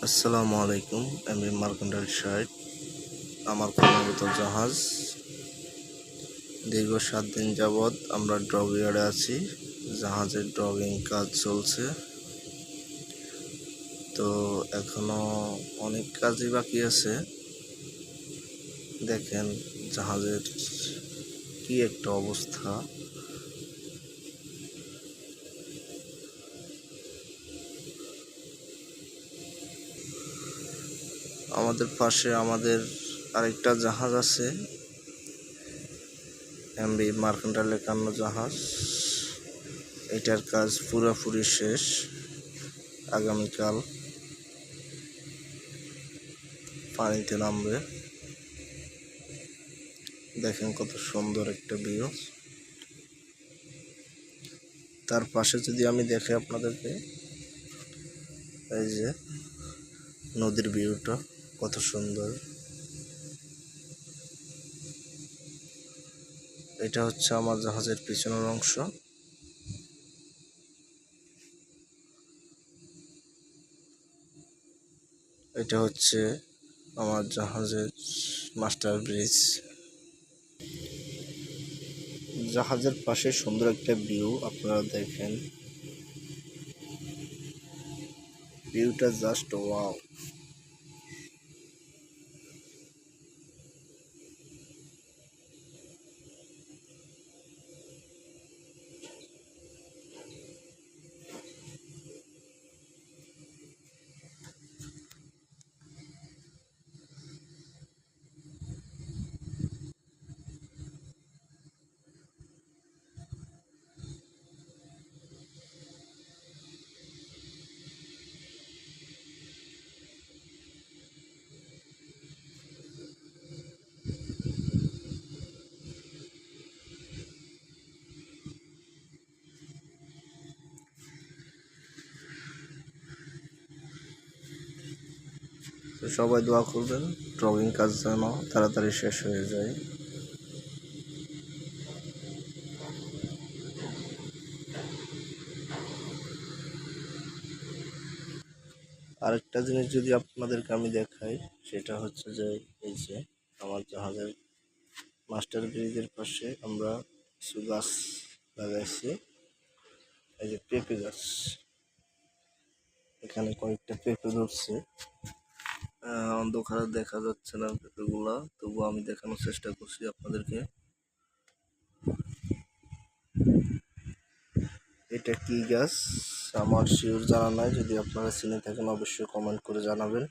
আসসালামু আলাইকুম। আমি মার্কন্ডাল শাইট। আমার কর্মরত জাহাজ দীর্ঘ 7 দিন যাবৎ আমরা ডক ইয়ার্ডে আছি। জাহাজের ডকিং কাজ চলছে। তো এখনো অনেক কাজই বাকি আছে। দেখেন জাহাজের কি একটা অবস্থা। আমাদের পাশে আমাদের আরেকটা জাহাজ আছে, এমভি মার্কেন্টাইল 51 জাহাজ। এটার কাজ পুরোপুরি শেষ। আগামীকাল পানিতে নামবে। দেখেন কত সুন্দর একটা ভিউ। তার পাশে যদি আমি দেখি আপনাদেরকে, এই যে নদীর ভিউটা কত সুন্দর। এটা হচ্ছে আমার জাহাজের পিছনের অংশ। এটা হচ্ছে আমার জাহাজের মাস্টার ব্রিজ। জাহাজের পাশে সুন্দর একটা ভিউ, আপনারা দেখেন ভিউটা জাস্ট ওয়াও। তো সবাই দোয়া করবেন ড্রয়িং কাজ যেন তাড়াতাড়ি শেষ হয়ে যায়। আরেকটা জিনিস যদি আপনাদেরকে আমি দেখাই, সেটা হচ্ছে যে এই যে আমার জাহাজের মাস্টার ব্রিজের পাশে আমরা কিছু গাছ লাগাইছি। এই যে পেঁপে গাছ, এখানে কয়েকটা পেঁপে ধরছে। অন্ধকারে দেখা যাচ্ছে না পেঁপেগুলা, তবুও আমি দেখানোর চেষ্টা করছি আপনাদেরকে। এটা কি গাছ আমার শিওর জানা নাই, যদি আপনারা চিনে থাকেন অবশ্যই কমেন্ট করে জানাবেন।